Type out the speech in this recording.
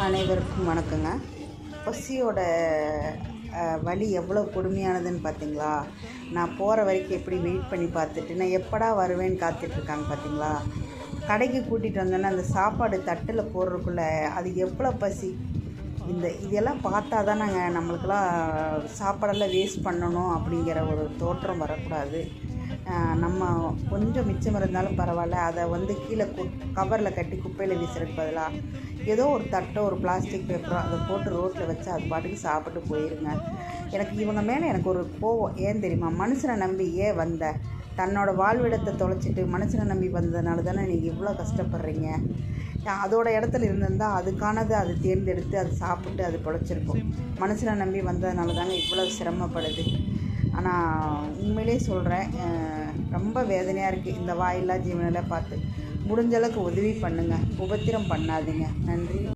அனைவருக்கும் வணக்கங்க. பசியோட வலி எவ்வளோ கொடுமையானதுன்னு பார்த்தீங்களா? நான் போகிற வரைக்கும் எப்படி வெயிட் பண்ணி பார்த்துட்டு நான் எப்படா வருவேன்னு காத்துட்ருக்காங்க பார்த்தீங்களா? கடைக்கு கூட்டிகிட்டு வந்தோன்னே அந்த சாப்பாடு தட்டில் போடுறதுக்குள்ளே அது எவ்வளோ பசி. இதெல்லாம் பார்த்தா தான் நம்மளுக்கெல்லாம் சாப்பாடெல்லாம் வேஸ்ட் பண்ணணும் அப்படிங்கிற ஒரு தோற்றம் வரக்கூடாது. நம்ம கொஞ்சம் மிச்சம் இருந்தாலும் பரவாயில்ல, அதை கீழே கவரில் கட்டி குப்பையில் வீசுறதுக்கு பதிலாக ஏதோ ஒரு தட்டோ ஒரு பிளாஸ்டிக் பேப்பரோ அதை போட்டு ரோட்டில் வச்சு அது பாட்டுக்கு சாப்பிட்டு போயிருங்க. இவங்க மேலே எனக்கு ஒரு கோவம். ஏன் தெரியுமா? மனுஷனை நம்பி ஏன் வந்த? தன்னோட வாழ்விடத்தை தொலைச்சிட்டு மனுஷனை நம்பி வந்ததுனால தானே நீங்கள் இவ்வளோ கஷ்டப்படுறீங்க. அதோட இடத்துல இருந்திருந்தால் அதுக்கானது அது தேர்ந்தெடுத்து அது சாப்பிட்டு அது பொழைச்சிருக்கும். மனுஷனை நம்பி வந்ததுனால தாங்க இவ்வளோ சிரமப்படுது. ஆனால் உண்மையிலே சொல்கிறேன், ரொம்ப வேதனையாக இருக்குது இந்த வாயில்லா ஜீவனெல்லாம் பார்த்து. முடிஞ்சளவுக்கு உதவி பண்ணுங்கள், உபத்திரம் பண்ணாதீங்க. நன்றி.